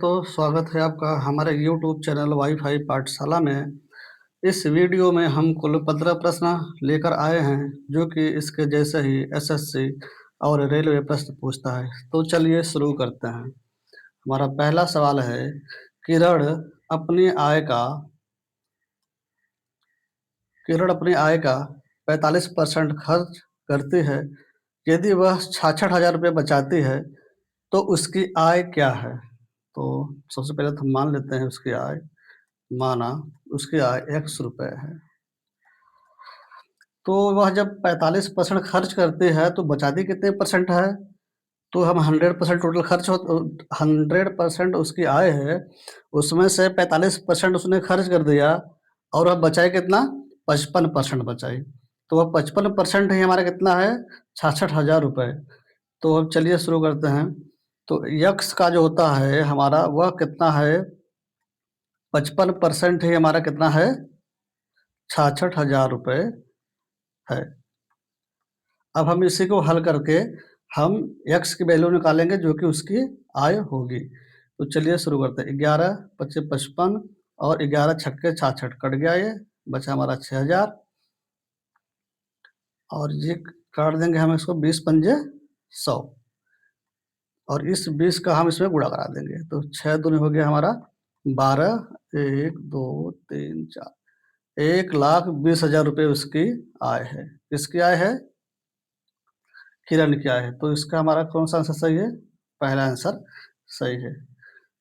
तो स्वागत है आपका हमारे यूट्यूब चैनल वाईफाई पाठशाला में। इस वीडियो में हम कुल 15 प्रश्न लेकर आए हैं जो कि इसके जैसे ही एसएससी और रेलवे प्रश्न पूछता है। तो चलिए शुरू करते हैं। हमारा पहला सवाल है, किरण अपनी आय का किरण अपनी आय का 45% खर्च करती है। यदि वह 66,000 रुपये बचाती है तो उसकी आय क्या है? तो सबसे पहले तो हम मान लेते हैं उसकी आय। माना उसकी आय x रुपए है। तो वह जब 45% खर्च करती है तो बचाती कितने परसेंट है? तो हम 100% टोटल खर्च हो 100% उसकी आय है, उसमें से 45% उसने खर्च कर दिया और वह बचाई कितना? 55% बचाई। तो वह 55% ही हमारा कितना है? 66,000 रुपये। तो अब चलिए शुरू करते हैं। तो यक्स का जो होता है हमारा वह कितना है? 55% ही हमारा कितना है? 66,000 रुपये है। अब हम इसी को हल करके हम x की वैल्यू निकालेंगे जो कि उसकी आय होगी। तो चलिए शुरू करते हैं। 11 पच्चीस 55 और 11 छक्के 66 कट गया, ये बचा हमारा 6,000 और ये काट देंगे हम इसको 20 पंजे 100 और इस 20 का हम इसमें गुणा करा देंगे। तो 6 दूनी हो गया हमारा 12, 1 2 3 4, 1,20,000 रुपये उसकी आय है। किसकी आय है? किरण की आय है। तो इसका हमारा कौन सा आंसर सही है? पहला आंसर सही है।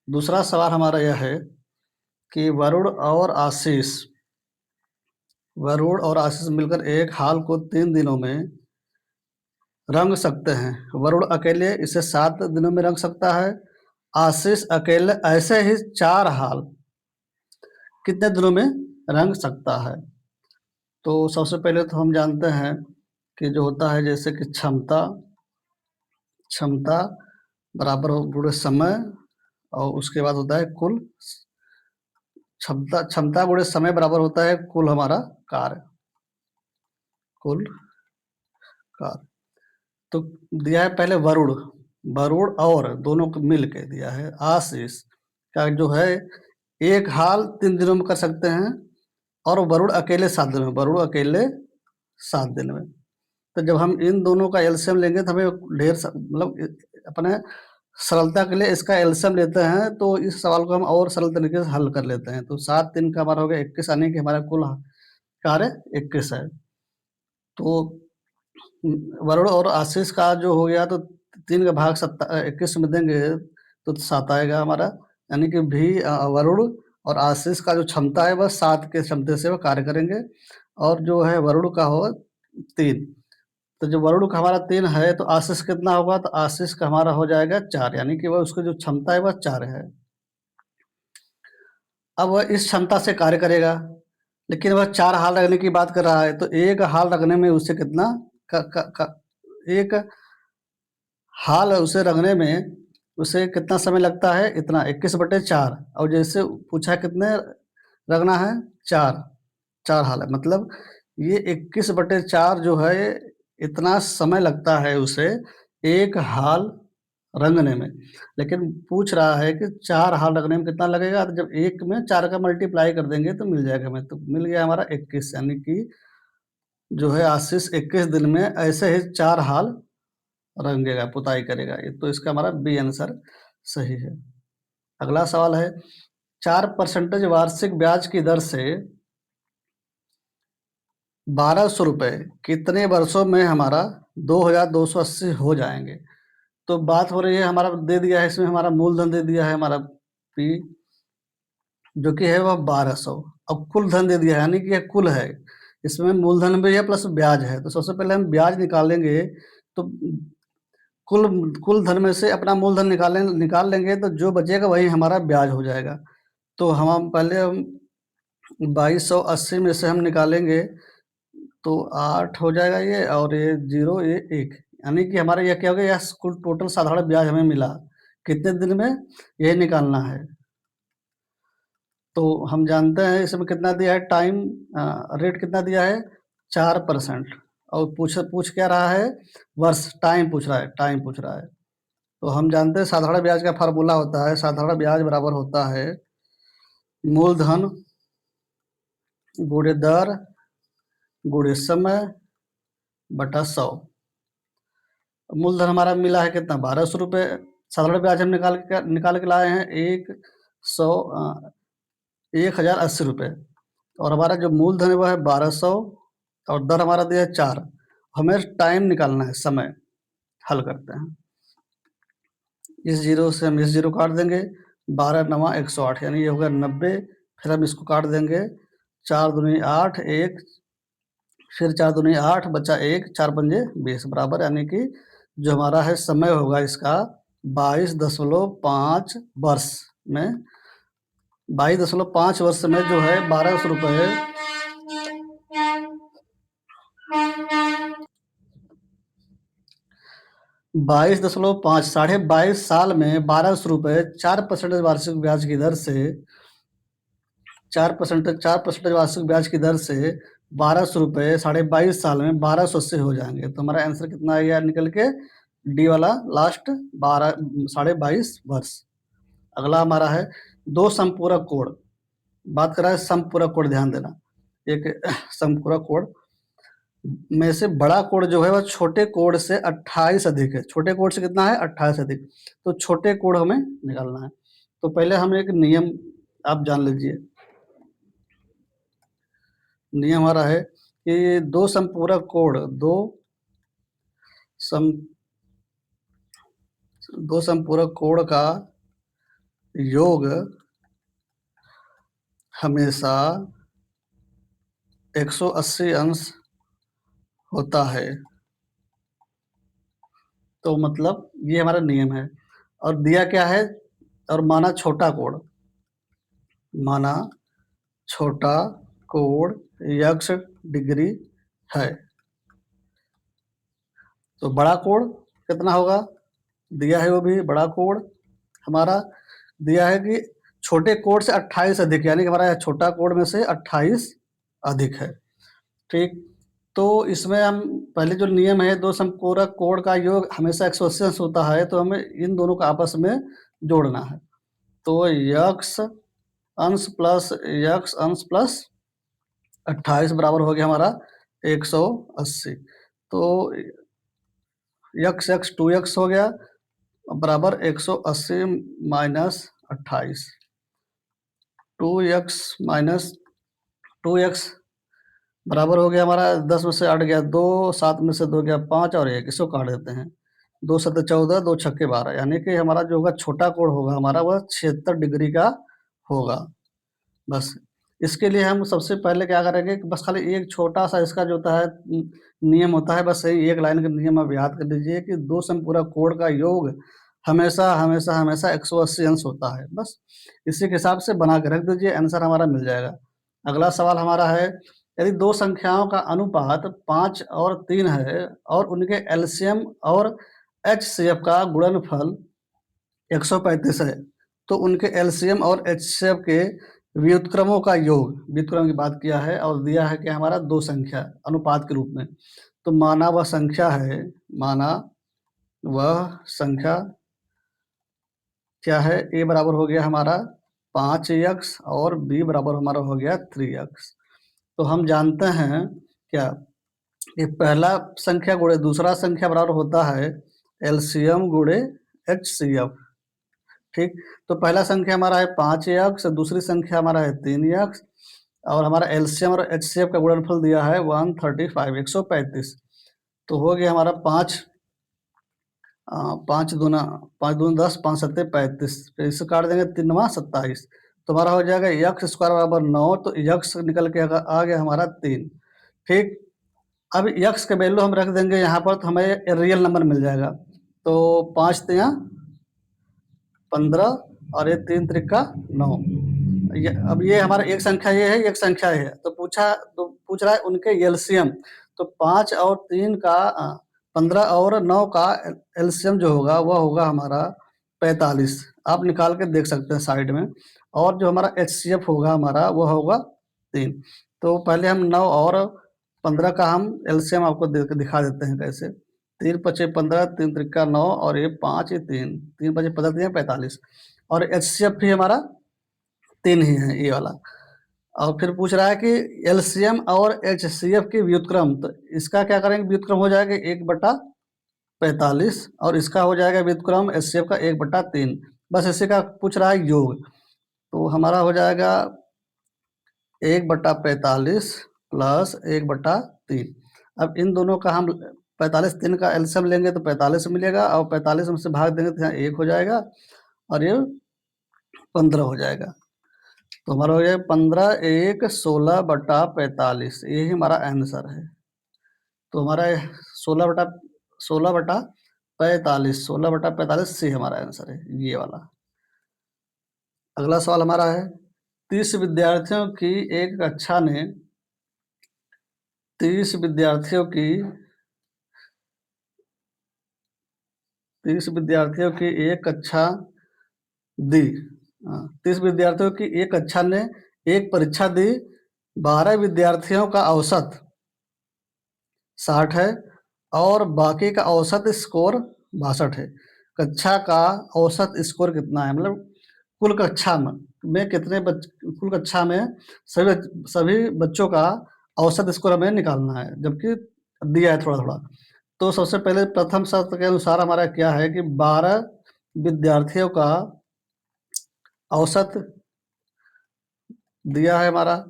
दूसरा सवाल हमारा यह है कि वरुण और आशीष मिलकर एक हाल को 3 दिनों में रंग सकते हैं। वरुण अकेले इसे 7 दिनों में रंग सकता है। आशीष अकेले ऐसे ही 4 हाल कितने दिनों में रंग सकता है? तो सबसे पहले तो हम जानते हैं कि जो होता है जैसे कि क्षमता क्षमता बराबर हो गुणे समय और उसके बाद होता है कुल। क्षमता गुणे समय बराबर होता है कुल हमारा कार्य। कुल कार्य तो दिया है पहले वरुण। वरुण और दोनों को मिल के दिया है आशीष का जो है एक हाल 3 दिनों में कर सकते हैं और वरुण अकेले 7 दिन में। वरुण अकेले 7 दिन में। तो जब हम इन दोनों का एलसीएम लेंगे तो हमें मतलब अपने सरलता के लिए इसका एलसीएम लेते हैं। तो इस सवाल को हम और सरल तरीके से हल कर लेते हैं। तो 7 दिन का हमारा हो गया 21, यानी कि हमारा कुल कार्य 21 है। तो वरुण और आशीष का जो हो गया तो 3 का भाग 21 में देंगे तो 7 आएगा हमारा, यानी कि वरुण और आशीष का जो क्षमता है वह 7 के क्षमते से वह कार्य करेंगे और जो है वरुण का हो 3। तो जो वरुण का हमारा 3 है तो आशीष कितना होगा? तो आशीष का हमारा हो जाएगा 4, यानी कि वह उसकी जो क्षमता है वह 4 है। अब वह इस क्षमता से कार्य करेगा, लेकिन वह 4 हाल लगने की बात कर रहा है। तो एक हाल लगने में उसे कितना एक हाल उसे रगने में उसे कितना समय लगता है? इतना 21/4। और जैसे पूछा कितने रगना है? 4 हाल है, मतलब ये 21/4 जो है इतना समय लगता है उसे एक हाल रंगने में। लेकिन पूछ रहा है कि 4 हाल रगने में कितना लगेगा? तो जब एक में 4 का मल्टीप्लाई कर देंगे तो मिल जाएगा हमें। तो मिल गया हमारा 21, यानी कि जो है आशीष 21 दिन में ऐसे ही 4 हाल रंगेगा, पुताई करेगा। ये तो इसका हमारा बी आंसर सही है। अगला सवाल है, 4% वार्षिक ब्याज की दर से 1,200 रुपये कितने वर्षों में हमारा 2,280 हो जाएंगे? तो बात हो रही है, हमारा दे दिया है इसमें हमारा मूलधन दे दिया है हमारा पी जो कि है वह 1,200। अब कुल धन दे दिया है, यानी कि यह कुल है, इसमें मूलधन भी है प्लस ब्याज है। तो सबसे पहले हम ब्याज निकालेंगे। तो कुल कुल धन में से अपना मूलधन निकाल लेंगे तो जो बचेगा वही हमारा ब्याज हो जाएगा। तो हम पहले 2,280 में से हम निकालेंगे तो 8 हो जाएगा ये, और ये 0 ये 1, यानी कि हमारा यह क्या हो गया? यह कुल टोटल साधारण ब्याज हमें मिला कितने दिन में, यही निकालना है। तो हम जानते हैं इसमें कितना दिया है टाइम रेट कितना दिया है? 4%। और पूछ क्या रहा है? वर्ष टाइम पूछ रहा है, टाइम पूछ रहा है। तो हम जानते हैं साधारण ब्याज का फार्मूला होता है, साधारण ब्याज बराबर होता है मूलधन गुणे दर गुणे समय बटा 100। मूलधन हमारा मिला है कितना, 1200 रुपये। साधारण ब्याज हम निकाल के लाए हैं 1080 रुपये, और हमारा जो मूलधन है वह है 1200, और दर हमारा दिया है 4। हमें टाइम निकालना है, समय। हल करते हैं, इस जीरो से हम इस जीरो काट देंगे, 12 9 108, यानी ये होगा 90। फिर हम इसको काट देंगे, 4 दूनी 8, 1, फिर 4 दूनी 8 बचा 1, 4 पंजे 20 बराबर, यानी कि जो हमारा है समय होगा इसका 22.5 वर्ष में, 22.5 वर्ष में जो है 1200 रुपये 22.5 22.5 साल में 1200 रुपये 4% वार्षिक ब्याज की दर से 4% वार्षिक ब्याज की दर से 1200 रुपये 22.5 साल में 1280 हो जाएंगे। तो हमारा आंसर कितना आ गया निकल के, डी वाला लास्ट 22.5 वर्ष। अगला हमारा है दो समपूरक कोण। बात कर रहा है समपूरक कोण, ध्यान देना। एक समपूरक कोण में से बड़ा कोण जो है वह छोटे कोण से 28 अधिक है। छोटे कोण से कितना है, 28 अधिक। तो छोटे कोण हमें निकालना है। तो पहले हम एक नियम आप जान लीजिए। नियम हमारा है कि दो समपूरक कोण दो समपूरक कोण का योग हमेशा 180 अंश होता है। तो मतलब ये हमारा नियम है। और दिया क्या है, और माना छोटा कोण x डिग्री है। तो बड़ा कोण कितना होगा, दिया है वो भी बड़ा कोण हमारा दिया है कि छोटे कोण से 28 अधिक, यानी कि हमारा छोटा कोण में से 28 अधिक है। ठीक, तो इसमें हम पहले जो नियम है दो समपूरक कोण का योग हमेशा 180 अंश होता है, तो हमें इन दोनों को आपस में जोड़ना है। तो x अंश प्लस 28 बराबर हो गया हमारा 180। तो x 2x हो गया बराबर 180 माइनस 28। 2x माइनस 2x बराबर हो गया हमारा 10 में से 8 गया 2, 7 में से 2 गया 5 और 1, इसको काट देते हैं। 2 7 14, 2 6 12, यानी कि हमारा जो होगा छोटा कोण होगा हमारा वह 76 डिग्री का होगा। बस इसके लिए हम सबसे पहले क्या करेंगे कि बस खाली एक छोटा सा इसका जो होता है नियम होता है, बस यही एक लाइन का नियम आप याद कर लीजिए कि दो समपूरक कोण का योग हमेशा हमेशा हमेशा 180 अंश होता है। बस इसी के हिसाब से बना के रख दीजिए, आंसर हमारा मिल जाएगा। अगला सवाल हमारा है, यदि दो संख्याओं का अनुपात 5 और 3 है और उनके एलसीएम और एचसीएफ का गुणनफल 135 है, तो उनके एलसीएम और एचसीएफ के व्युत्क्रमों का योग, व्युत्क्रम की बात किया है और दिया है कि हमारा दो संख्या अनुपात के रूप में। तो माना वह संख्या क्या है, ए बराबर हो गया हमारा 5x और बी बराबर हमारा हो गया 3x। तो हम जानते हैं क्या, ये पहला संख्या गुणे दूसरा संख्या बराबर होता है एलसीएम गुणे एचसीएफ। ठीक, तो पहला संख्या हमारा है 5x, दूसरी संख्या हमारा है 3x, और हमारा एलसीएम और एचसीएफ का गुणनफल दिया है 135। तो हो गया हमारा 5 दूना 10, 5 सत्ते 35, फिर इससे काट देंगे 3 9 27। तो हमारा हो जाएगा x स्क्वायर बराबर 9, तो x निकल के आ गया हमारा 3। ठीक, अब x का वैल्यू हम रख देंगे यहाँ पर, तो हमें रियल नंबर मिल जाएगा। तो 5 तिया 15 और ये 3 त्रिका 9। अब ये हमारा एक संख्या ये है, एक संख्या ये है, तो पूछ रहा है उनके एलसीएम। तो 5 और 3 का 15 और 9 का एलसीएम जो होगा वह होगा हमारा 45। आप निकाल के देख सकते हैं साइड में। और जो हमारा एचसीएफ होगा हमारा वह होगा 3। तो पहले हम 9 और 15 का हम एलसीएम आपको दिखा देते हैं कैसे। 3 पचे 15, 3 त्रिका 9 और ये 5, ये 3, 3 पचे 15, 3 45 और एचसीएफ भी हमारा 3 ही है ये वाला। और फिर पूछ रहा है कि एलसीएम और एचसीएफ की व्युत्क्रम, तो इसका क्या करेंगे, व्युत्क्रम हो जाएगा 1/45 और इसका हो जाएगा व्युत्क्रम एचसीएफ का 1/3। बस इसी का पूछ रहा है योग, तो हमारा हो जाएगा 1/45 प्लस 1/3। अब इन दोनों का हम 45 3 का एलसीएम लेंगे तो 45 मिलेगा और 45 में से भाग देंगे तो यहाँ 1 हो जाएगा और ये 15 हो जाएगा। तो हमारा हो जाएगा 15 1 16/45, यही हमारा आंसर है। तो हमारा 16/45 सी हमारा आंसर है ये वाला। अगला सवाल हमारा है 30 विद्यार्थियों की एक कक्षा ने 30 विद्यार्थियों की 30 विद्यार्थियों की एक कक्षा दी। 30 विद्यार्थियों की एक कक्षा ने एक परीक्षा दी, 12 विद्यार्थियों का औसत 60 है और बाकी का औसत स्कोर 62 है। कक्षा का औसत स्कोर कितना है, मतलब कुल कक्षा में कितने कुल कक्षा में सभी सभी बच्चों का औसत स्कोर हमें निकालना है, जबकि दिया है थोड़ा थोड़ा। तो सबसे पहले प्रथम शर्त के अनुसार हमारा क्या है कि 12 विद्यार्थियों का औसत दिया है हमारा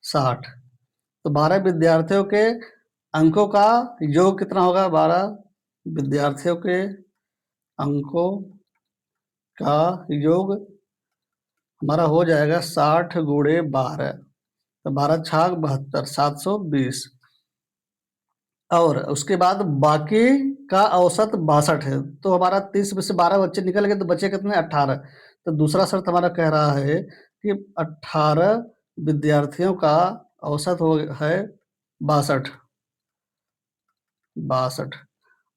60, तो 12 विद्यार्थियों के अंकों का योग कितना होगा, 12 विद्यार्थियों के अंकों का योग हमारा हो जाएगा 60 गुणे 12, तो 12 छाक 72, 720। और उसके बाद बाकी का औसत 62 है, तो हमारा 30 में से 12 बच्चे निकल गए तो बचे कितने, 18। तो दूसरा शर्त हमारा कह रहा है कि 18 विद्यार्थियों का औसत हो है 62,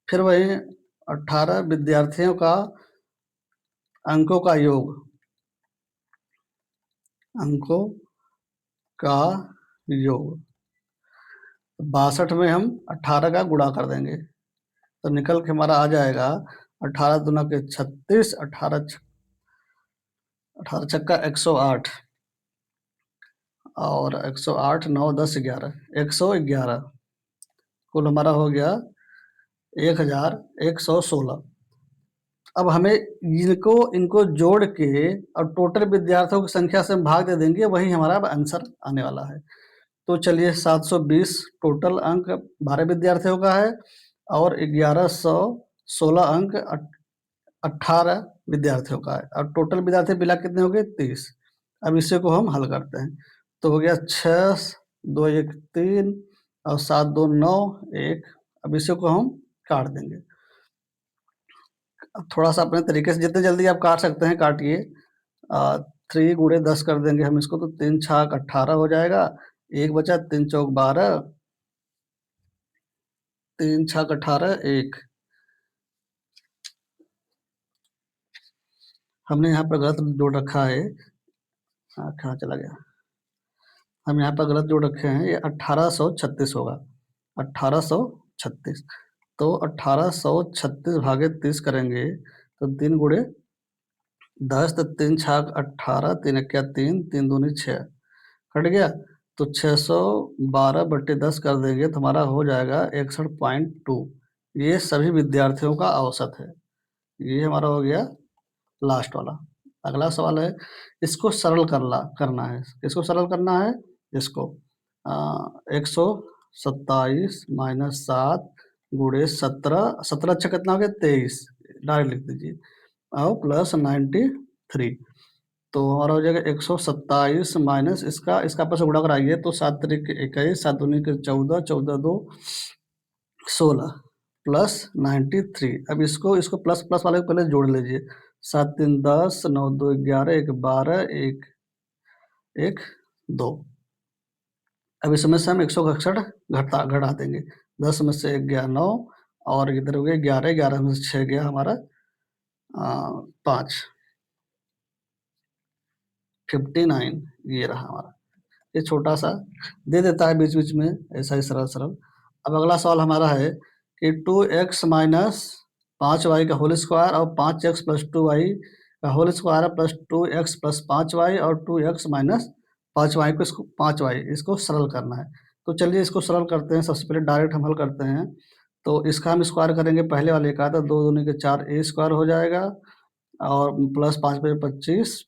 फिर वही 18 विद्यार्थियों का अंकों का योग, अंकों का योग 62 में हम 18 का गुणा कर देंगे तो निकल के हमारा आ जाएगा 18 दूना के 36, 18 छक्का 108 और 108 9 10 11 111, कुल हमारा हो गया 1116। अब हमें इनको जोड़ के और टोटल विद्यार्थियों की संख्या से हम भाग दे देंगे, वही हमारा आंसर आने वाला है। तो चलिए 720 टोटल अंक 12 विद्यार्थियों का है और 1116 अंक 18 विद्यार्थियों का है और टोटल विद्यार्थी मिला कितने हो गए, 30। अब इसे को हम हल करते हैं तो हो गया 6 2 1 3 और 7 2 9 1। अब इसे को हम काट देंगे, अब थोड़ा सा अपने तरीके से जितने जल्दी आप काट सकते हैं काटिए। 3 गुणे 10 कर देंगे हम इसको, तो 3 छाक 18 हो जाएगा, एक बचा 3 चौक 12, 3 छाक 18 1। हमने यहाँ पर गलत जोड़ रखा है, कहाँ चला गया, हम यहाँ पर गलत जोड़ रखे हैं, ये 1836 होगा, 1836। तो 1836 भागे 30 करेंगे तो 3 गुणे 10, तो 3 छाक 18, 3 क्या 3, 3 दूनी 6 कट गया, तो 612/10 कर देंगे तो हमारा हो जाएगा 61.2। ये सभी विद्यार्थियों का औसत है, ये हमारा हो गया लास्ट वाला। अगला सवाल है, इसको सरल करना है, इसको सरल करना है, इसको 127 माइनस 7 गुणे 17, 17 अच्छा कितना हो गया 23, डायरेक्ट लिख दीजिए, और प्लस 93। तो हमारा हो जाएगा 127 माइनस इसका आपस में गुणा कराइए तो 7 तरीक 21, 7 दूनी के 14, 14 2 16 प्लस 93। अब इसको प्लस प्लस वाले को पहले जोड़ लीजिए, 7 3 10, 9 2 11, 1 12, 1 2। अब इसमें से हम 161 घटा देंगे, 10 में से 1 गया 9 और इधर हो गया 11, 11 में से 6 गया हमारा 5, 59। ये रहा हमारा, ये छोटा सा दे देता है बीच बीच में ऐसा ही सरल सरल। अब अगला सवाल हमारा है कि 2x माइनस 5y का होल स्क्वायर और 5x प्लस 2y का whole square plus 2x plus 5y और 2x माइनस 5y को इसको 5y इसको सरल करना है। तो चलिए इसको सरल करते हैं। सबसे पहले डायरेक्ट हम हल करते हैं। तो इसका हम स्क्वायर करेंगे, पहले वाले का था 2 दूनी के 4 a स्क्वायर हो जाएगा और प्लस 5 पे 25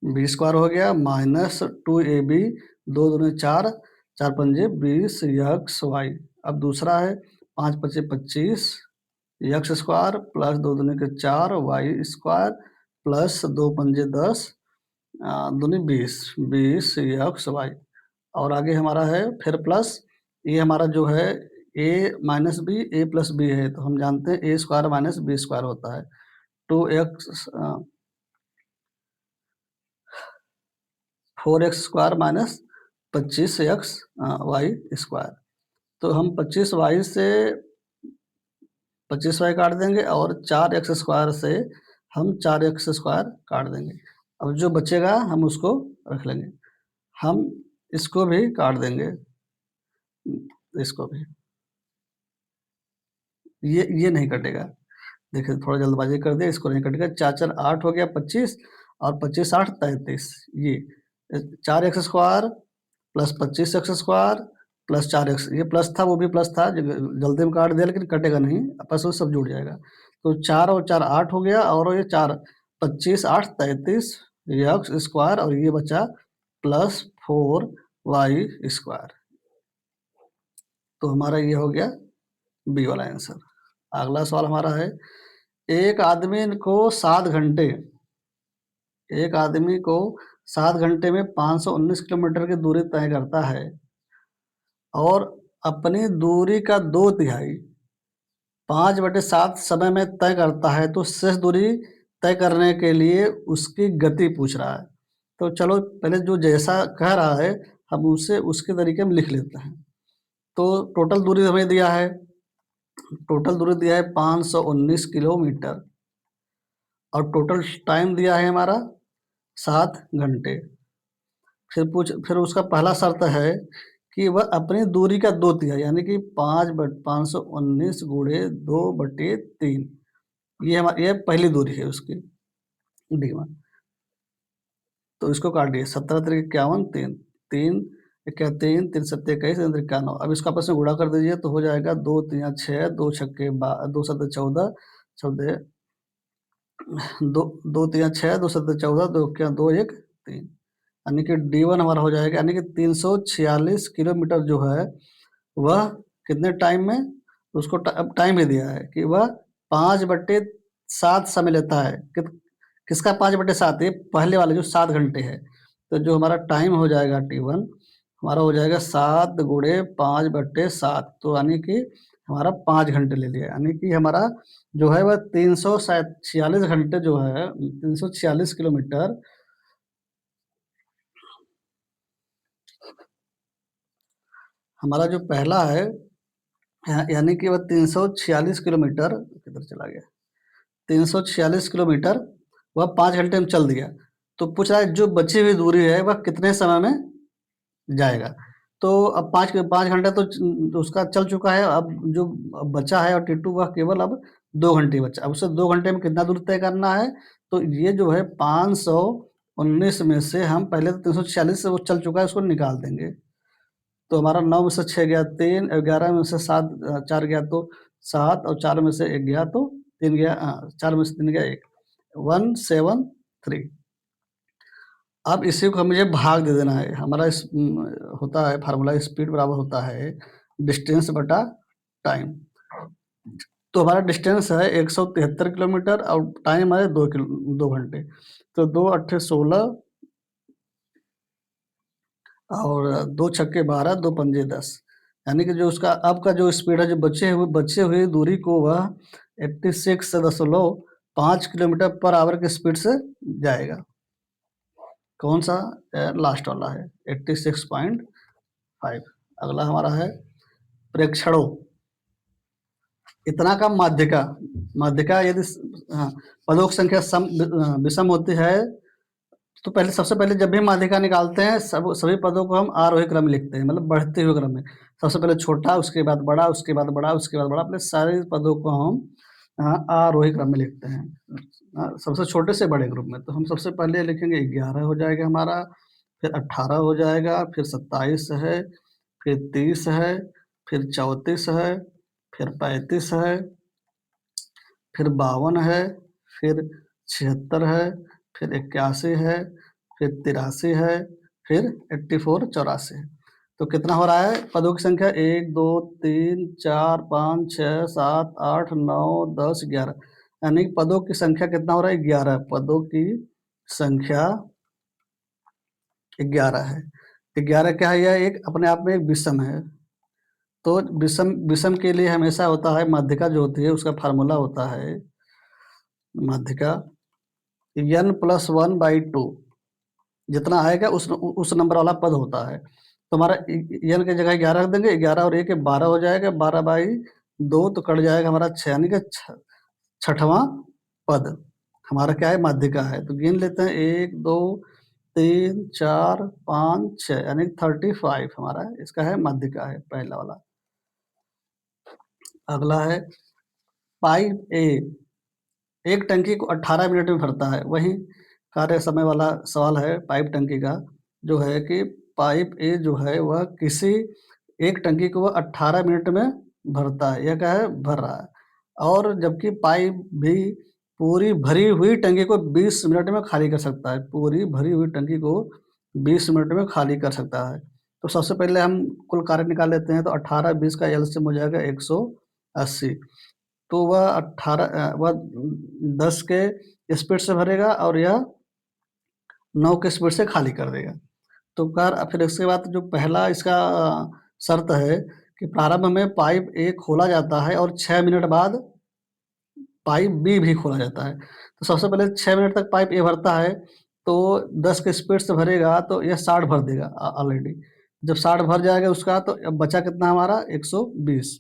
बी स्क्वायर हो गया माइनस 2ab 2 दूनी 4 4 पंजे 20 एक्स वाई। अब दूसरा है 5 पचे 25 एक्स स्क्वायर प्लस 2 दूनी के 4 वाई स्क्वायर प्लस 2 पंजे 10 दूनी 20 20 एक्स वाई। और आगे हमारा है फिर प्लस ये हमारा जो है a minus B A plus B है, तो हम जानते हैं A square minus B square होता है 2x 4x square minus 25x Y square. तो हम 25y से 25y काट देंगे और 4x स्क्वायर से हम 4x स्क्वायर काट देंगे। अब जो बचेगा हम उसको रख लेंगे। हम इसको भी काट देंगे, इसको भी, ये नहीं कटेगा। देखिए थोड़ा जल्दबाजी कर दिया, इसको नहीं कटेगा। 4 4 8 हो गया 25 और 25 8 33। ये 4x square plus 25x square plus 4x, ये प्लस था वो भी प्लस था, जल्दी में काट दिया लेकिन कटेगा नहीं, आपस में सब जुड़ जाएगा। तो 4 और 4 8 हो गया और ये 4 25 8 33 एक्स स्क्वायर और ये बचा प्लस 4y स्क्वायर। तो हमारा ये हो गया बी वाला आंसर। अगला सवाल हमारा है एक आदमी को 7 घंटे एक आदमी को 7 घंटे में 519 किलोमीटर की दूरी तय करता है और अपनी दूरी का 2/3 5/7 समय में तय करता है, तो शेष दूरी तय करने के लिए उसकी गति पूछ रहा है। तो चलो पहले जो जैसा कह रहा है हम उसे उसके तरीके में लिख लेते हैं। तो टोटल दूरी हमें दिया है, टोटल दूरी दिया है 519 किलोमीटर और टोटल टाइम दिया है हमारा 7 घंटे। फिर उसका पहला शर्त है कि वह अपनी दूरी का 2/3 यानी कि 5/519 गुणे 2/3, ये पहली दूरी है उसकी D1। तो इसको काट दिए 17 3 51 3 3 3 3 7 21 91। अब इसको आपस में गुणा कर दीजिए तो हो जाएगा 2 3 6 2 छक्के 2 7 14 14 2 2 3 6 2 7 14 2 क्या 2 1 3, यानी कि D1 हमारा हो जाएगा, यानी कि 346 किलोमीटर जो है वह कितने टाइम में, उसको अब टाइम ही दिया है कि वह 5/7 समय लेता है। किसका 5/7? ये पहले वाले जो 7 घंटे है। तो जो हमारा टाइम हो जाएगा T1 हमारा हो जाएगा 7 गुणे 5/7, तो यानी कि हमारा 5 घंटे ले लिया, यानी कि हमारा जो है वह 346 घंटे जो है 346 किलोमीटर हमारा जो पहला है, यानी कि वह 346 किलोमीटर किधर चला गया, 346 किलोमीटर वह 5 घंटे में चल दिया। तो पूछ रहा है जो बची हुई दूरी है वह कितने समय में जाएगा। तो अब 5 घंटे तो उसका चल चुका है, अब जो बचा है और T2 वह केवल अब 2 घंटे बचा। अब उसे 2 घंटे में कितना दूरी तय करना है, तो ये जो है 519 में से हम पहले तो 346 से वो चल चुका है उसको निकाल देंगे। तो हमारा 9 में से 6 गया 3, 11 में से 7 4 गया तो 7 और 4 में से 1 गया तो 3 गया, 4 में से 3 गया 1, 173। अब इसी को मुझे भाग दे देना है। हमारा होता है फार्मूला स्पीड बराबर होता है डिस्टेंस बटा टाइम। तो हमारा डिस्टेंस है 173 किलोमीटर और टाइम है 2 घंटे। तो 2 8 16 और 2 छक्के 12 2 पंजे 10, यानी कि जो उसका अब का जो स्पीड है जो बचे हुए दूरी को वह 86.5 किलोमीटर पर आवर की स्पीड से जाएगा। कौन सा? लास्ट वाला है 86.5। अगला हमारा है प्रेक्षणों। इतना का माध्यिका, माध्यिका यदि हाँ, पदों की संख्या विषम होती है तो पहले सबसे पहले जब भी माध्यिका निकालते हैं सभी पदों को हम आरोही क्रम में लिखते हैं, मतलब बढ़ते हुए क्रम में। सबसे पहले छोटा, उसके बाद बड़ा, उसके बाद बड़ा, उसके बाद बड़ा, अपने सारे पदों को हम आरोही क्रम में लिखते हैं, सबसे छोटे से बड़े ग्रुप में। तो हम सबसे पहले लिखेंगे 11 हो जाएगा हमारा, फिर 18 हो जाएगा, फिर 27 है, फिर 30 है, फिर 34 है, फिर 35 है, फिर 52 है, फिर 76 है, फिर 81 है, फिर 83 है, फिर 84 84 है। तो कितना हो रहा है पदों की संख्या? 1 2 3 4 5 6 7 8 9 10 11, यानी कि पदों की संख्या कितना हो रहा है? 11। पदों की संख्या 11 है। 11 क्या है? यह एक अपने आप में एक विषम है। तो विषम विषम के लिए हमेशा होता है माध्यिका जो होती है उसका फार्मूला होता है माध्यिका n+1/2, जितना आएगा उस नंबर वाला पद होता है। तो हमारा n की जगह 11 रख देंगे, 11 और 1 12 हो जाएगा, 12/2 तो कट जाएगा हमारा 6, यानी कि छठवां पद हमारा क्या है? माध्यिका है। तो गिन लेते हैं 1 2 3 4 5 6, यानी 35 हमारा इसका है माध्यिका है, पहला वाला। अगला है पाइप ए, एक टंकी को 18 मिनट में भरता है। वही कार्य समय वाला सवाल है पाइप टंकी का, जो है कि पाइप ए जो है वह किसी एक टंकी को वह 18 मिनट में भरता है, यह क्या है? भर रहा है। और जबकि पाइप भी पूरी भरी हुई टंकी को 20 मिनट में खाली कर सकता है, पूरी भरी हुई टंकी को 20 मिनट में खाली कर सकता है। तो सबसे पहले हम कुल कार्य निकाल लेते हैं। तो 18 20 का एलसीएम हो जाएगा 180। तो वह 10 के स्पीड से भरेगा और यह 9 के स्पीड से खाली कर देगा। तो फिर इसके बाद जो पहला इसका शर्त है कि प्रारंभ में पाइप ए खोला जाता है और 6 मिनट बाद पाइप बी भी खोला जाता है। तो सबसे पहले 6 मिनट तक पाइप ए भरता है, तो 10 के स्पीड से भरेगा तो यह 60 भर देगा ऑलरेडी। जब 60 भर जाएगा उसका, तो अब बचा कितना हमारा? 120।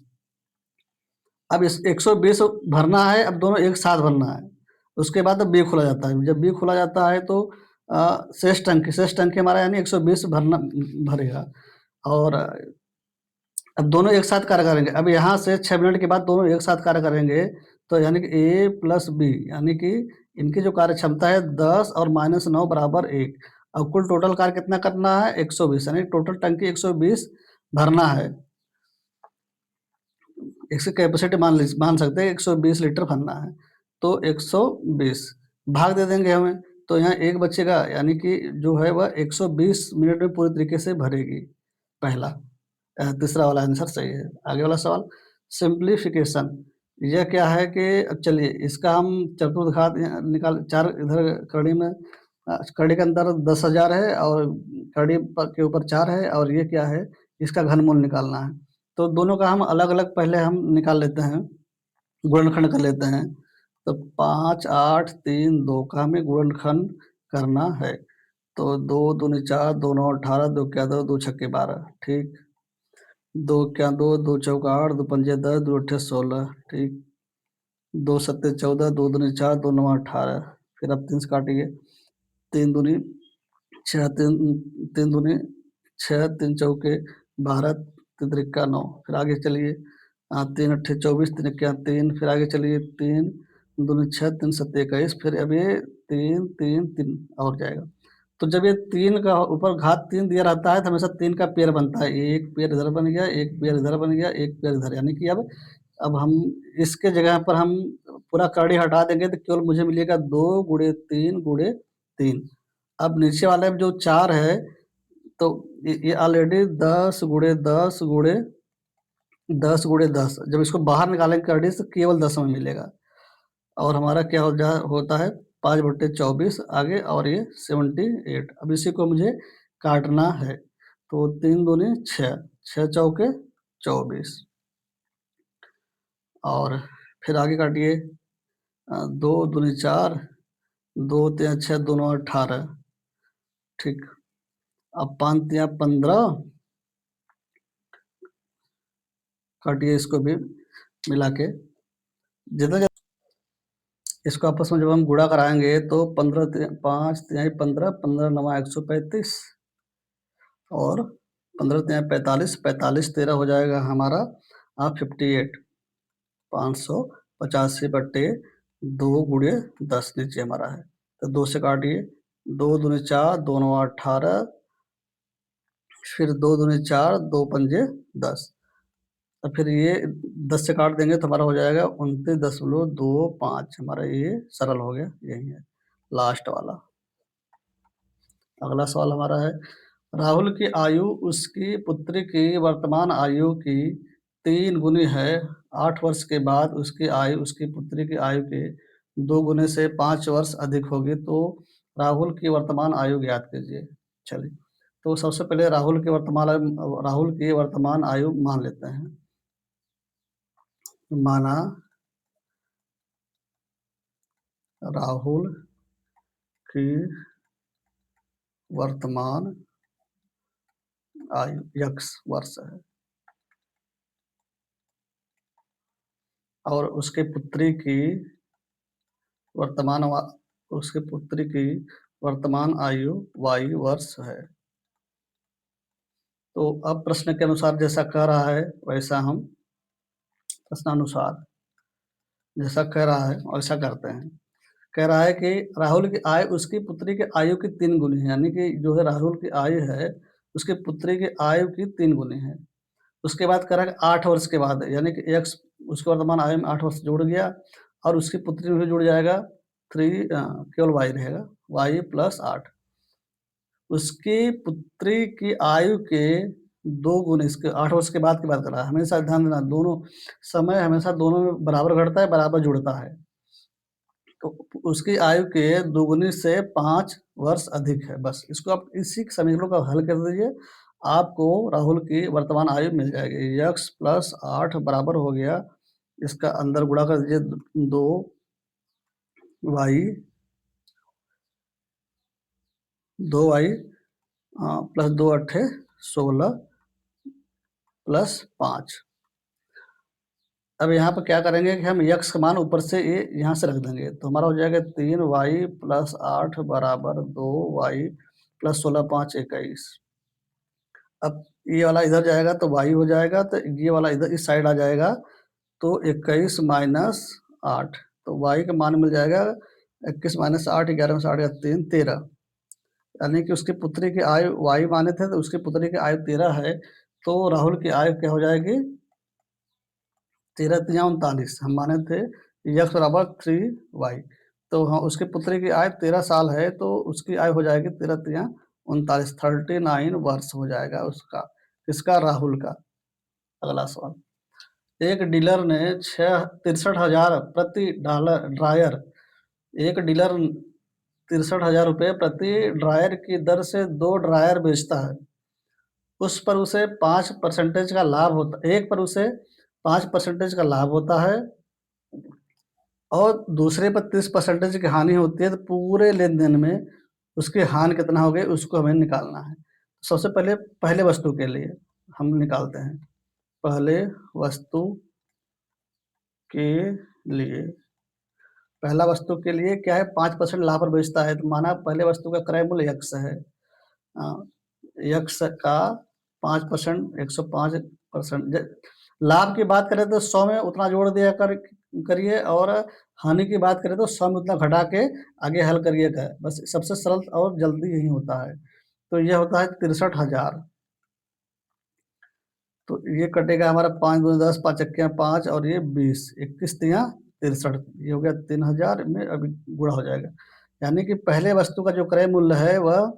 अब इस 120 भरना है, अब दोनों एक साथ भरना है। उसके बाद अब बी खोला जाता है। जब बी खोला जाता है तो शेष टंकी हमारा यानी 120 भरेगा। और अब दोनों एक साथ कार्य करेंगे। अब यहाँ से 6 मिनट के बाद दोनों एक साथ कार्य करेंगे, तो यानी कि ए प्लस बी, यानी कि इनकी जो कार्य क्षमता है 10 और -9 बराबर 1। अब कुल टोटल कार्य कितना करना है? 120, यानी टोटल टंकी 120 भरना है। इसकी कैपेसिटी मान सकते हैं 120 लीटर भरना है। तो 120 भाग दे देंगे हमें, तो यहाँ एक बचेगा, यानी कि जो है वह 120 मिनट में पूरी तरीके से भरेगी। पहला तीसरा वाला आंसर सही है। आगे वाला सवाल सिंप्लीफिकेशन। यह क्या है कि अब चलिए इसका हम चतुर्घात निकाल, चार इधर कड़ी में, कड़ी के अंदर 10,000 है और कड़ी के ऊपर 4 है, और ये क्या है? इसका घनमूल निकालना है। तो दोनों का हम अलग अलग पहले हम निकाल लेते हैं, गुणनखंड कर लेते हैं। तो 5 8 3 2 का हमें गुणनखंड करना है। तो 2 दूनी 4, 2 9 18, 2 क्या 2, 2 छक्के 12, ठीक। 2 क्या 2, 2 चौका 8, 2 पंजे 10, 2 अट्ठे 16, ठीक। 2 सत्ते 14, 2 दूनी 4, 2 नौ 18। फिर अब 3 से काटिए। 3 दूनी 6, 3 3 दूनी 6, 3 चौके 12, 3 त्रिक्का 9। फिर आगे चलिए। 3 अट्ठे 24, 3 इक्या 3। फिर आगे चलिए। 3 दूनी 6, 3 सत्ते 21। फिर अब ये 3 3 3 और जाएगा। तो जब ये 3 का ऊपर घात 3 दिया रहता है तो हमेशा 3 का पेयर बनता है। एक पेयर इधर बन गया, एक पेयर इधर बन गया, एक पेयर इधर, यानी कि अब हम इसके जगह पर हम पूरा करड़ी हटा देंगे तो केवल मुझे मिलेगा 2 गुणे 3 गुणे 3। अब नीचे वाले में जो 4 है, तो ये ऑलरेडी 10 गुणे 10 गुणे 10 गुणे 10, जब इसको बाहर निकालेंगे करड़ी से केवल 10 में मिलेगा। और हमारा क्या होता है? 5/24 आगे, और ये 78। अब इसी को मुझे काटना है। तो 3 दूनी 6, 6 चौके 24, और फिर आगे काटिए। 2 दूनी 4, 2 तिया 6, 2 नौ 18, ठीक। अब 5 तिया 15, काटिए इसको भी मिला के। जितना इसको आपस में जब हम गुणा कराएंगे तो 5 15 नवा 135 और 15 45 13 हो जाएगा हमारा 58 585/2 नीचे हमारा है। तो 2 से काटिए, 2 दूनी 4, 2 नौ 18, फिर 2 दूनी 4, 2 पंजे 10। तो फिर ये 10 से काट देंगे तो हमारा हो जाएगा 29.25। हमारा ये सरल हो गया, यही है लास्ट वाला। अगला सवाल हमारा है, राहुल की आयु उसकी पुत्री की वर्तमान आयु की 3 गुनी है। 8 वर्ष के बाद उसकी आयु उसकी पुत्री की आयु के 2 गुने से 5 वर्ष अधिक होगी, तो राहुल की वर्तमान आयु ज्ञात कीजिए। चलिए, तो सबसे पहले राहुल की वर्तमान आयु मान लेते हैं। माना राहुल की वर्तमान आयु x वर्ष है और उसके पुत्री की वर्तमान उसके पुत्री की वर्तमान आयु y वर्ष है। तो अब प्रश्न के अनुसार जैसा कह रहा है वैसा हम प्रश्नानुसार जैसा कह रहा है वैसा करते हैं। कह रहा है कि राहुल की आयु उसकी पुत्री की आयु की 3 गुनी है, यानी कि जो है राहुल की आयु है उसकी पुत्री की आयु की 3 गुनी है। उसके बाद कह रहा है 8 वर्ष के बाद, यानी कि x उसके वर्तमान आयु में 8 वर्ष जुड़ गया और उसकी पुत्री में भी जुड़ जाएगा 3, केवल y रहेगा, y प्लस 8। उसकी पुत्री की आयु के 2 गुने, इसके 8 वर्ष के बाद की बात कर रहा है। हमेशा ध्यान देना, दोनों समय हमेशा दोनों में बराबर घटता है, बराबर जुड़ता है। तो उसकी आयु के दोगुनी से 5 वर्ष अधिक है। बस इसको आप इसी समीकरण का हल कर दीजिए, आपको राहुल की वर्तमान आयु मिल जाएगी। x प्लस 8 बराबर हो गया, इसका अंदर गुणा कर दीजिए 2y 2y प्लस 2 अट्ठे 16 प्लस 5। अब यहाँ पर क्या करेंगे कि हम x का मान ऊपर से ये यहाँ से रख देंगे, तो हमारा हो जाएगा 3y प्लस 8 बराबर 2y प्लस 16 5 21। अब ये वाला इधर जाएगा तो y हो जाएगा, तो ये वाला इधर इस साइड आ जाएगा, तो 21 माइनस 8, तो y का मान मिल जाएगा 21 माइनस 8, 11 में से 8 गया 3 13। यानी कि उसकी पुत्री की आयु y माने थे तो उसकी पुत्री की आयु 13 है, तो राहुल की आयु क्या हो जाएगी 13 3 39। हम माने थे x बराबर 3y, तो हाँ उसकी पुत्री की आयु 13 साल है, तो उसकी आयु हो जाएगी 13 3 39, 39 वर्ष हो जाएगा उसका, किसका, राहुल का। अगला सवाल, एक डीलर ने 63,000 प्रति डॉलर ड्रायर एक डीलर 63,000 रुपये प्रति ड्रायर की दर से 2 ड्रायर बेचता है। उस पर उसे 5% का लाभ होता एक पर उसे 5% का लाभ होता है और दूसरे पर 30% की हानि होती है, तो पूरे लेन देन में उसकी हानि कितना हो गई उसको हमें निकालना है। सबसे पहले पहले वस्तु के लिए हम निकालते हैं। पहले वस्तु के लिए, पहला वस्तु के लिए क्या है 5% लाभ पर बेचता है, तो माना पहले वस्तु का क्रय मूल्य x है, x का 5% 105%। लाभ की बात करें तो 100 में उतना जोड़ दिया करिए और हानि की बात करें तो 100 में उतना घटा के आगे हल करिएगा। बस सबसे सरल और जल्दी यही होता है। तो यह होता है 63,000, तो ये कटेगा हमारा 5 दूनी 10 5 चक्के 5 और ये 20 21 तिया 63, ये हो गया 3,000 में अभी गुणा हो जाएगा। यानी कि पहले वस्तु का जो क्रय मूल्य है वह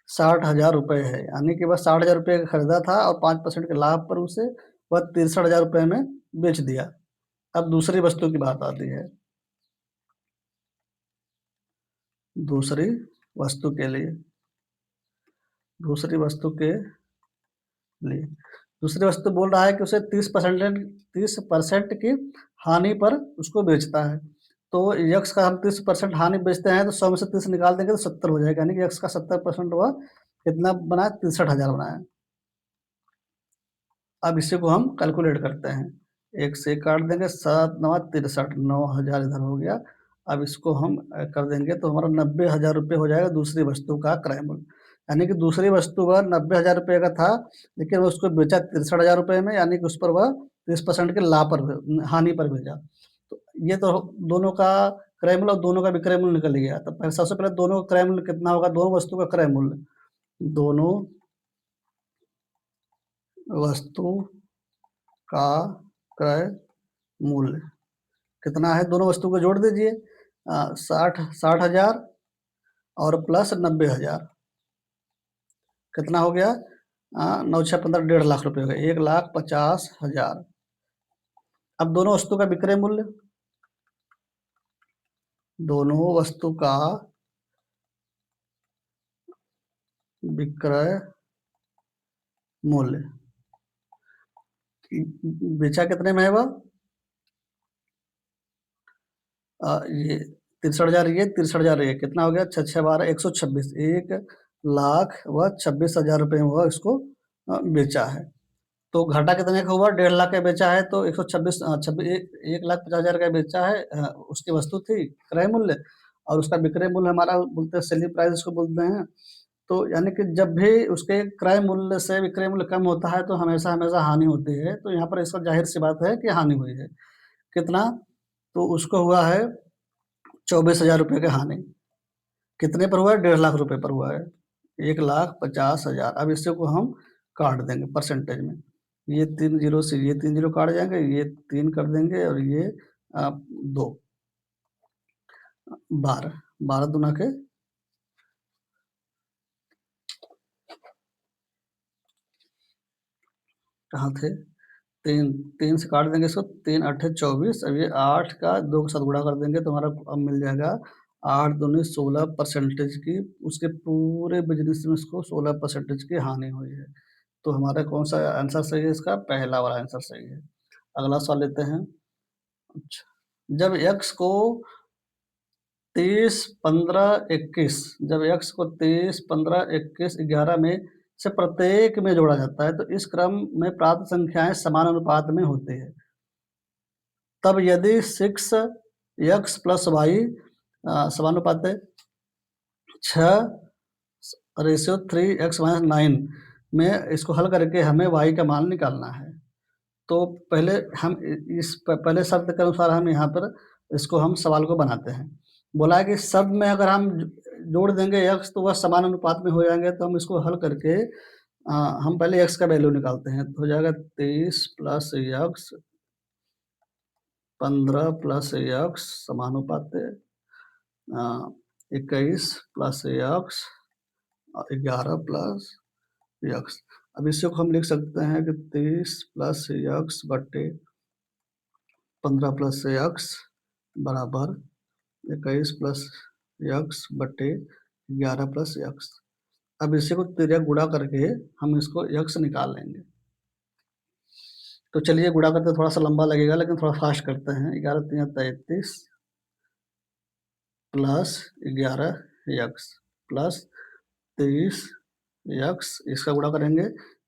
60,000 रुपये है, यानी कि वह 60,000 रुपये का खरीदा था और 5% के लाभ पर उसे वह 63,000 रुपये में बेच दिया। अब दूसरी वस्तु की बात आती है। दूसरी वस्तु के लिए, दूसरी वस्तु के लिए दूसरी वस्तु बोल रहा है कि उसे 30% की हानि पर उसको बेचता है। तो यक्स का हम 30% हानि बेचते हैं तो 100 में से 30 निकाल देंगे तो 70 हो जाएगा, यानी कि यक्स का 70% हुआ कितना बना, 63,000 बनाया। अब इसी को हम कैलकुलेट करते हैं, 1 से काट देंगे, 7 9 63, 9,000 इधर हो गया अब इसको हम कर देंगे तो हमारा 90,000 रुपये हो जाएगा दूसरी वस्तु का क्रय मूल्य। यानी कि दूसरी वस्तु का 90,000 रुपये का था, लेकिन वो उसको बेचा 63,000 रुपये में, यानी कि उस पर वह 30% के लाभ पर हानि पर भेजा। तो ये तो दोनों का क्रय मूल्य और दोनों का विक्रय मूल्य निकल गया। तो सबसे पहले दोनों का क्रय मूल्य कितना होगा, दोनों वस्तु का क्रय मूल्य, दोनों वस्तु का क्रय मूल्य कितना है, दोनों वस्तु को जोड़ दीजिए, 60,000 और प्लस 90,000 कितना हो गया, 9 6 15 1.5 लाख रुपये हो गए, 1,50,000। अब दोनों वस्तु का विक्रय मूल्य, दोनों वस्तु का विक्रय मूल्य बेचा कितने में है वह, ये 63,000, ये 63,000, ये कितना हो गया, 6 6 12 126, 1,26,000 रुपये में वह इसको बेचा है। तो घाटा कितने का हुआ, 1.5 लाख का बेचा है तो 126 छब्बीस 1,50,000 का बेचा है, उसकी वस्तु थी क्रय मूल्य, और उसका विक्रय मूल्य हमारा बोलते हैं सेलिंग प्राइस इसको बोलते हैं। तो यानी कि जब भी उसके क्रय मूल्य से विक्रय मूल्य कम होता है तो हमेशा हमेशा हानि होती है। तो यहाँ पर इसका जाहिर सी बात है कि हानि हुई है। कितना, तो उसको हुआ है 24,000 रुपये की हानि। कितने पर हुआ है, 1.5 लाख रुपए पर हुआ है, 1,50,000। अब इसे को हम काट देंगे परसेंटेज में, ये 3 जीरो से ये 3 जीरो काट जाएंगे, ये 3 कर देंगे और ये 2, 12, 12 दूना के कहाँ थे, 3, 3 से काट देंगे इसको, 3 8 24। अब ये 8 का 2 के साथ गुणा कर देंगे तो हमारा अब मिल जाएगा 8 दूनी 16% की, उसके पूरे बिजनेस में इसको 16% की हानि हुई है। तो हमारा कौन सा आंसर सही है, इसका पहला वाला आंसर सही है। अगला सवाल लेते हैं। अच्छा, जब x को 30 15 21, जब x को 30 15 21 11 में से प्रत्येक में जोड़ा जाता है तो इस क्रम में प्राप्त संख्याएं समान अनुपात में होती है। तब यदि 6x प्लस वाई समानुपात है 6:3x-9 में, इसको हल करके हमें y का मान निकालना है। तो पहले हम इस पहले शर्त के अनुसार हम यहाँ पर इसको हम सवाल को बनाते हैं। बोला है कि सब में अगर हम जोड़ देंगे x तो वह समान अनुपात में हो जाएंगे। तो हम इसको हल करके हम पहले x का वैल्यू निकालते हैं, तो हो जाएगा 23 plus x 15 plus x समानुपात 21 plus x 11 plus x। अब इससे को हम लिख सकते हैं कि 23 प्लस x बटे 15 प्लस x बराबर 21 प्लस x बटे 11 प्लस x। अब इसी को तिर्यक गुणा करके हम इसको x निकाल लेंगे। तो चलिए गुणा करते थोड़ा सा लंबा लगेगा, लेकिन थोड़ा फास्ट करते हैं। 11 3 33 प्लस 11x प्लस 23x, इसका गुणा करेंगे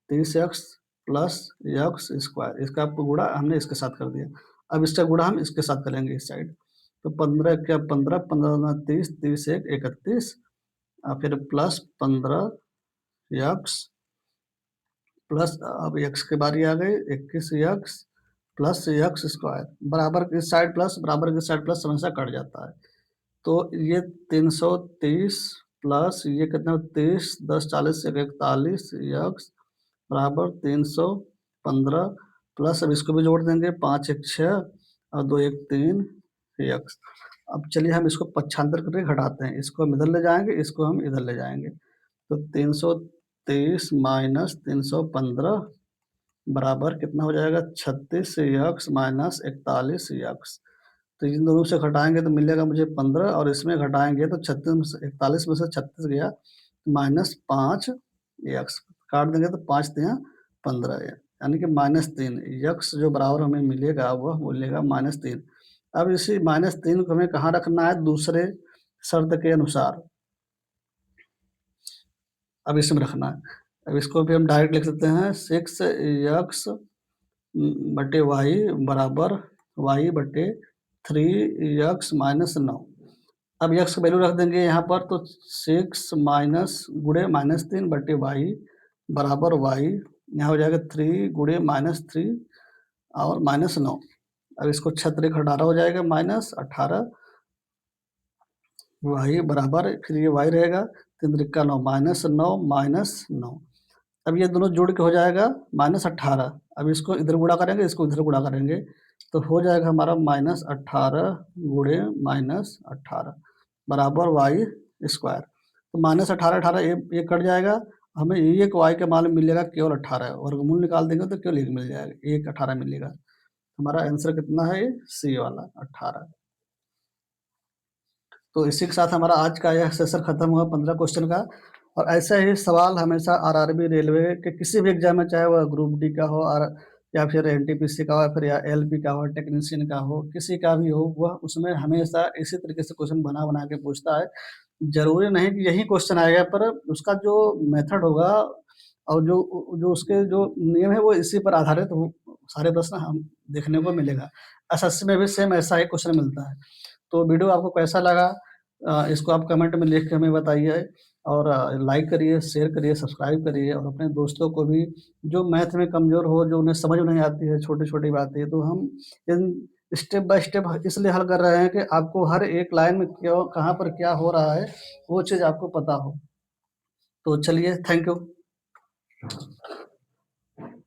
30x प्लस x स्क्वायर, इसका गुणा हमने इसके साथ कर दिया। अब इसका गुणा हम इसके साथ करेंगे इस साइड। तो 15 क्या 15, 15 30, 30 1 31, और फिर प्लस 15x प्लस, अब x की बारी आ गई, 21x प्लस x स्क्वायर, बराबर की साइड प्लस, बराबर की साइड प्लस हमेशा कट जाता है। तो ये 330 प्लस ये कितना 30 10 40 41 x बराबर 315 प्लस, अब इसको भी जोड़ देंगे, 5 1 6 और 2 1 3 x। अब चलिए हम इसको पक्षांतर करके घटाते हैं, इसको हम इधर ले जाएंगे, इसको हम इधर ले जाएंगे। तो 330 माइनस 315 बराबर कितना हो जाएगा, 36 x माइनस 41x। तो इन दोनों से घटाएंगे तो मिलेगा मुझे 15, और इसमें घटाएंगे तो 36 41 में से 36 गया, माइनस 5x काट देंगे तो 5 3 15, यानी कि -3 x जो बराबर हमें मिलेगा वह मिलेगा -3। अब इसी -3 को हमें कहाँ रखना है, दूसरे शर्त के अनुसार अब इसमें रखना है। अब इसको भी हम डायरेक्ट लिख सकते हैं, 6x बटे वाई बराबर y बटे 3x-9। अब x की वैल्यू रख देंगे यहाँ पर, तो 6 माइनस गुणे -3 बटे वाई बराबर वाई, यहाँ हो जाएगा 3 गुणे -3 और -9। अब इसको 6 18 हो जाएगा, -18 वाई बराबर, फिर ये वाई रहेगा, 3 त्रिका 9, -9 अब ये दोनों जोड़ के हो जाएगा -18। अब इसको इधर गुणा करेंगे, इसको इधर गुणा करेंगे, तो हो जाएगा हमारा -18 गुणे -18 बराबर वाई स्क्वायर। तो -18 18 ये कट जाएगा, हमें एक वाई का मान मिलेगा केवल 18, वर्गमूल निकाल देंगे तो केवल 1 मिल जाएगा, 1 18 मिलेगा। हमारा आंसर कितना है, ये सी वाला 18। तो इसी के साथ हमारा आज का यह सेशन खत्म हुआ 15 क्वेश्चन का। और ऐसे ही सवाल हमेशा आरआरबी रेलवे के किसी भी एग्जाम में, चाहे वह ग्रुप डी का हो और या फिर एनटीपीसी का हो या फिर या एलपी का हो, टेक्नीशियन का हो, किसी का भी हो, वह उसमें हमेशा इसी तरीके से क्वेश्चन बना बना के पूछता है। जरूरी नहीं कि यही क्वेश्चन आएगा, पर उसका जो मेथड होगा और जो जो उसके जो नियम है वो इसी पर आधारित हो, सारे प्रश्न हम देखने को मिलेगा। एसएससी में भी सेम ऐसा ही क्वेश्चन मिलता है। तो वीडियो आपको कैसा लगा, इसको आप कमेंट में लिख के हमें बताइए, और लाइक करिए, शेयर करिए, सब्सक्राइब करिए, और अपने दोस्तों को भी, जो मैथ में कमज़ोर हो, जो उन्हें समझ नहीं आती है छोटी-छोटी बातें, तो हम इन स्टेप बाय स्टेप इसलिए हल कर रहे हैं कि आपको हर एक लाइन में क्यों, कहाँ पर क्या हो रहा है, वो चीज़ आपको पता हो। तो चलिए, थैंक यू।